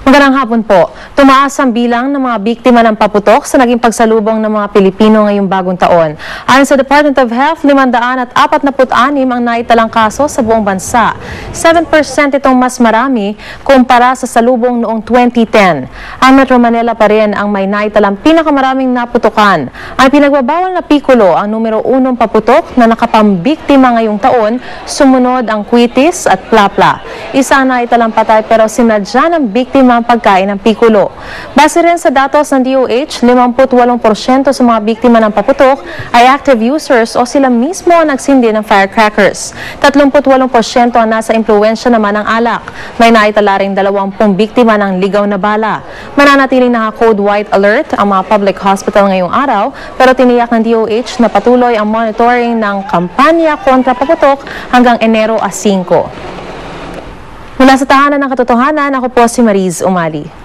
Magandang hapon po. Tumaas ang bilang ng mga biktima ng paputok sa naging pagsalubong ng mga Pilipino ngayong bagong taon. Ayon sa Department of Health, 546 ang naitalang kaso sa buong bansa. 7% itong mas marami kumpara sa salubong noong 2010. Ang Metro Manila pa rin ang may naitalang pinakamaraming naputukan. Ang pinagbabawal na pikulo ang numero 1 paputok na nakapambiktima ngayong taon, sumunod ang kwitis at plapla. Isa ang naitalang patay pero sinadya ng biktima ang pagkain ng pikulo. Base rin sa datos ng DOH, 58% sa mga biktima ng paputok ay active users o sila mismo ang nagsindi ng firecrackers. 38% ang nasa impluwensya naman ng alak. May naitala ring 20 biktima ng ligaw na bala. Mananatiling naka-code white alert ang mga public hospital ngayong araw, pero tiniyak ng DOH na patuloy ang monitoring ng kampanya kontra paputok hanggang Enero 5. Mula sa Tahanan ng Katotohanan, ako po si Mariz Umali.